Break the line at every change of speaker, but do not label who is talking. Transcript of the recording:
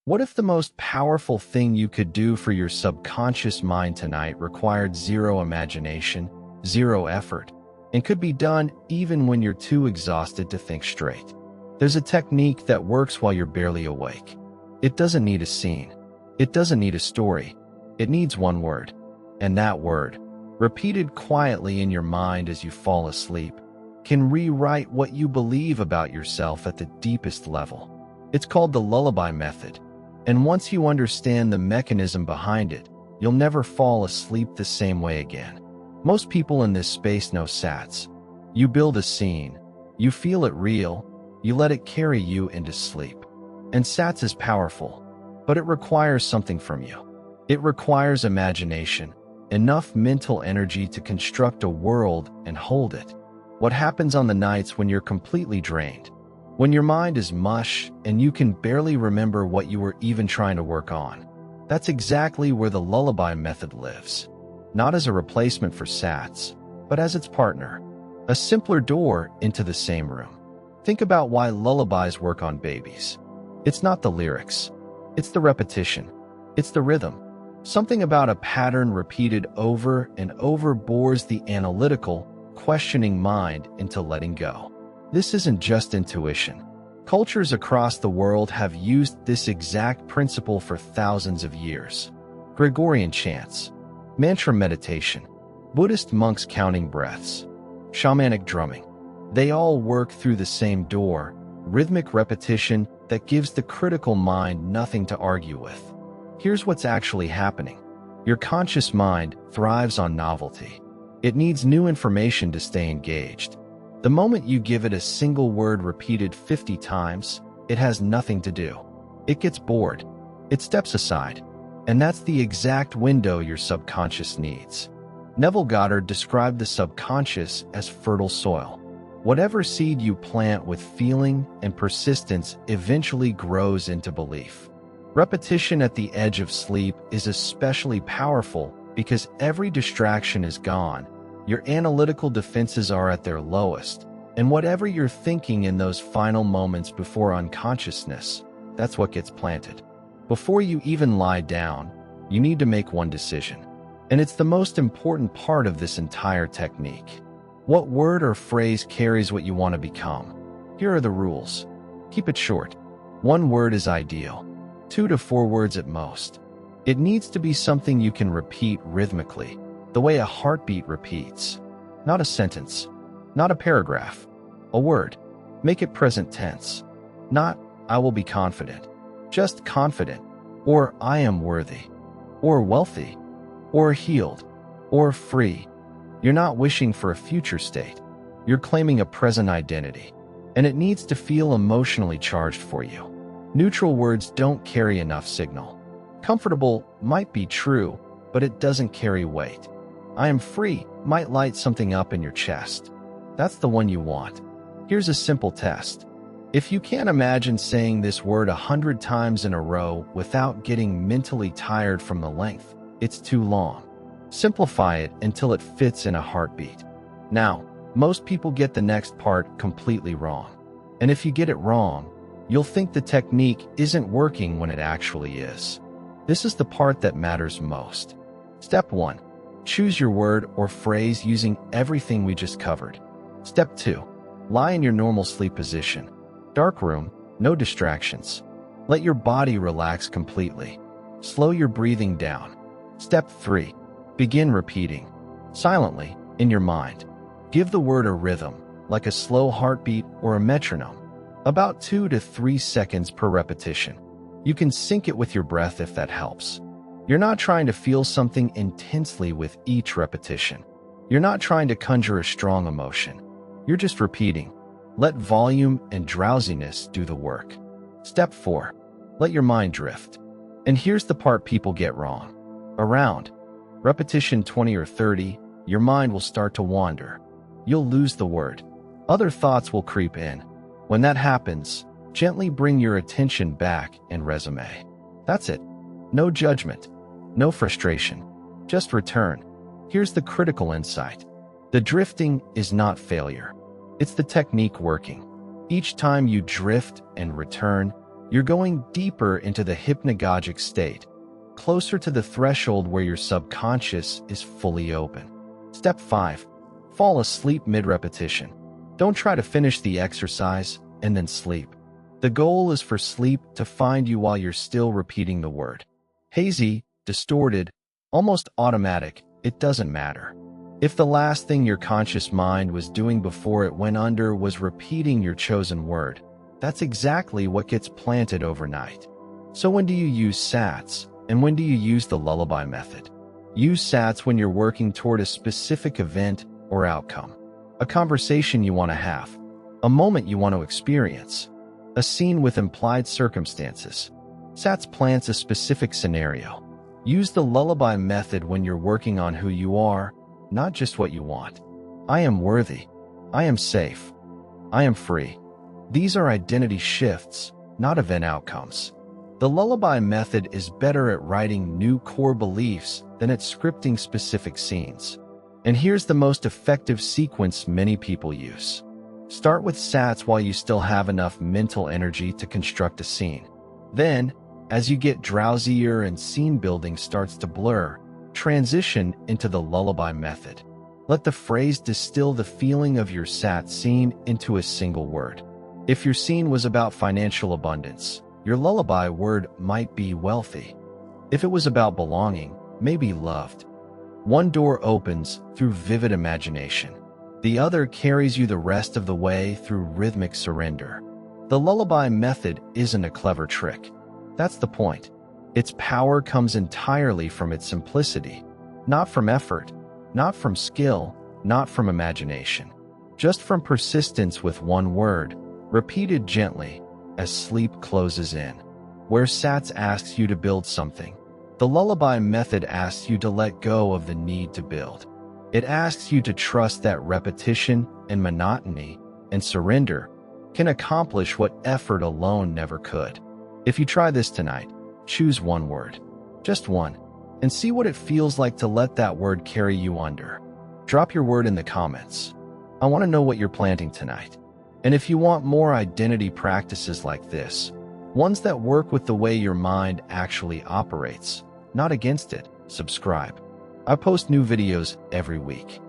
What if the most powerful thing you could do for your subconscious mind tonight required zero imagination, zero effort, and could be done even when you're too exhausted to think straight? There's a technique that works while you're barely awake. It doesn't need a scene. It doesn't need a story. It needs one word. And that word, repeated quietly in your mind as you fall asleep, can rewrite what you believe about yourself at the deepest level. It's called the Lullaby Method. And once you understand the mechanism behind it, you'll never fall asleep the same way again. Most people in this space know SATs. You build a scene, you feel it real, you let it carry you into sleep. And SATs is powerful, but it requires something from you. It requires imagination, enough mental energy to construct a world and hold it. What happens on the nights when you're completely drained? When your mind is mush and you can barely remember what you were even trying to work on? That's exactly where the Lullaby Method lives. Not as a replacement for SATs, but as its partner. A simpler door into the same room. Think about why lullabies work on babies. It's not the lyrics. It's the repetition. It's the rhythm. Something about a pattern repeated over and over bores the analytical, questioning mind into letting go. This isn't just intuition. Cultures across the world have used this exact principle for thousands of years. Gregorian chants, mantra meditation, Buddhist monks counting breaths, shamanic drumming. They all work through the same door, rhythmic repetition that gives the critical mind nothing to argue with. Here's what's actually happening. Your conscious mind thrives on novelty. It needs new information to stay engaged. The moment you give it a single word repeated 50 times, it has nothing to do. It gets bored. It steps aside. And that's the exact window your subconscious needs. Neville Goddard described the subconscious as fertile soil. Whatever seed you plant with feeling and persistence eventually grows into belief. Repetition at the edge of sleep is especially powerful because every distraction is gone. Your analytical defenses are at their lowest, and whatever you're thinking in those final moments before unconsciousness, that's what gets planted. Before you even lie down, you need to make one decision. And it's the most important part of this entire technique. What word or phrase carries what you want to become? Here are the rules. Keep it short. 1 word is ideal. 2 to 4 words at most. It needs to be something you can repeat rhythmically, the way a heartbeat repeats. Not a sentence, not a paragraph, a word. Make it present tense. Not, I will be confident, just confident, or I am worthy, or wealthy, or healed, or free. You're not wishing for a future state. You're claiming a present identity, and it needs to feel emotionally charged for you. Neutral words don't carry enough signal. Comfortable might be true, but it doesn't carry weight. I am free might light something up in your chest. That's the one you want. Here's a simple test. If you can't imagine saying this word 100 times in a row without getting mentally tired from the length, it's too long. Simplify it until it fits in a heartbeat. Now, most people get the next part completely wrong. And if you get it wrong, you'll think the technique isn't working when it actually is. This is the part that matters most. Step 1. Choose your word or phrase using everything we just covered. Step 2. Lie in your normal sleep position. Dark room, no distractions. Let your body relax completely. Slow your breathing down. Step 3. Begin repeating, silently, in your mind. Give the word a rhythm, like a slow heartbeat or a metronome. About 2 to 3 seconds per repetition. You can sync it with your breath if that helps. You're not trying to feel something intensely with each repetition. You're not trying to conjure a strong emotion. You're just repeating. Let volume and drowsiness do the work. Step 4. Let your mind drift. And here's the part people get wrong. Around repetition 20 or 30, your mind will start to wander. You'll lose the word. Other thoughts will creep in. When that happens, gently bring your attention back and resume. That's it. No judgment, no frustration, just return. Here's the critical insight. The drifting is not failure. It's the technique working. Each time you drift and return, You're going deeper into the hypnagogic state, closer to the threshold where your subconscious is fully open. Step 5. Fall asleep mid-repetition. Don't try to finish the exercise and then sleep. The goal is for sleep to find you while you're still repeating the word. Hazy, distorted, almost automatic, it doesn't matter. If the last thing your conscious mind was doing before it went under was repeating your chosen word, that's exactly what gets planted overnight. So when do you use SATs, and when do you use the Lullaby Method? Use SATs when you're working toward a specific event or outcome, a conversation you want to have, a moment you want to experience, a scene with implied circumstances. SATs plants a specific scenario. Use the Lullaby Method when you're working on who you are, not just what you want. I am worthy. I am safe. I am free. These are identity shifts, not event outcomes. The Lullaby Method is better at writing new core beliefs than at scripting specific scenes. And here's the most effective sequence many people use. Start with SATs while you still have enough mental energy to construct a scene. Then, as you get drowsier and scene building starts to blur, transition into the Lullaby Method. Let the phrase distill the feeling of your SAT scene into a single word. If your scene was about financial abundance, your lullaby word might be wealthy. If it was about belonging, maybe loved. One door opens through vivid imagination. The other carries you the rest of the way through rhythmic surrender. The Lullaby Method isn't a clever trick. That's the point. Its power comes entirely from its simplicity, not from effort, not from skill, not from imagination, just from persistence with one word, repeated gently as sleep closes in. Where SATs asks you to build something, the Lullaby Method asks you to let go of the need to build. It asks you to trust that repetition and monotony and surrender can accomplish what effort alone never could. If you try this tonight, choose one word, just one, and see what it feels like to let that word carry you under. Drop your word in the comments. I want to know what you're planting tonight. And if you want more identity practices like this, ones that work with the way your mind actually operates, not against it, subscribe. I post new videos every week.